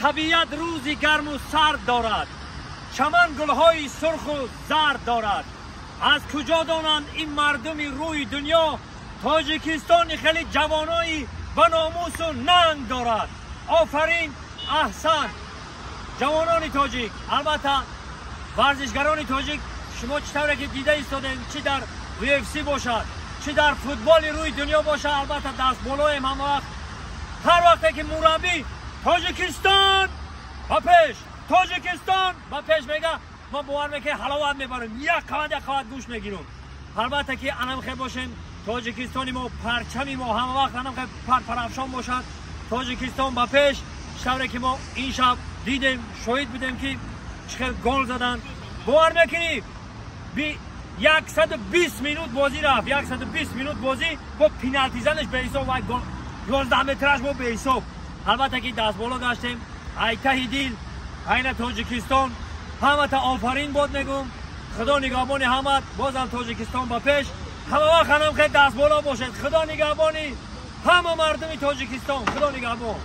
طبیعت روزی گرم و سرد دارد، چمن گلهای سرخ و زرد دارد. از کجا دانند این مردمی روی دنیا تاجیکستان خیلی جوانایی و ناموس و ننگ دارد. آفرین، احسن جوانان تاجیک. البته ورزشگران تاجیک شما چطوره که دیده ایستادین، چی در UFC باشد چی در فوتبال روی دنیا باشد، البته دست بالای هم وقت هر وقت که مربی تاجیکستان و پیش تاجیکستان و پیش میگه ما باور میکنه حلاوت میبریم، یک قوت گوش میگیرم. البته که انم خیلی باشیم تاجیکستانی ما پرچمی ما همه وقت انم خیلی پرافشان باشد. تاجیکستان با پیش شوره که ما این شب دیدیم، شاهد بودیم که چقدر گل زدن. باور میکنی 120 منوت بازی رفت، 120 منوت بازی با پنالتی زنش به حساب و گل 11 مترش ما به حساب. البته که دست بالا داشتیم. ای ته دل این تاجیکستان همه تا آفرین بود میگم. خدا نگهبان همه، بازم تاجیکستان با پیش همه وقت هم خیلی دست بالا باشد. خدا نگهبانی همه مردم تاجیکستان. خدا نگهبان.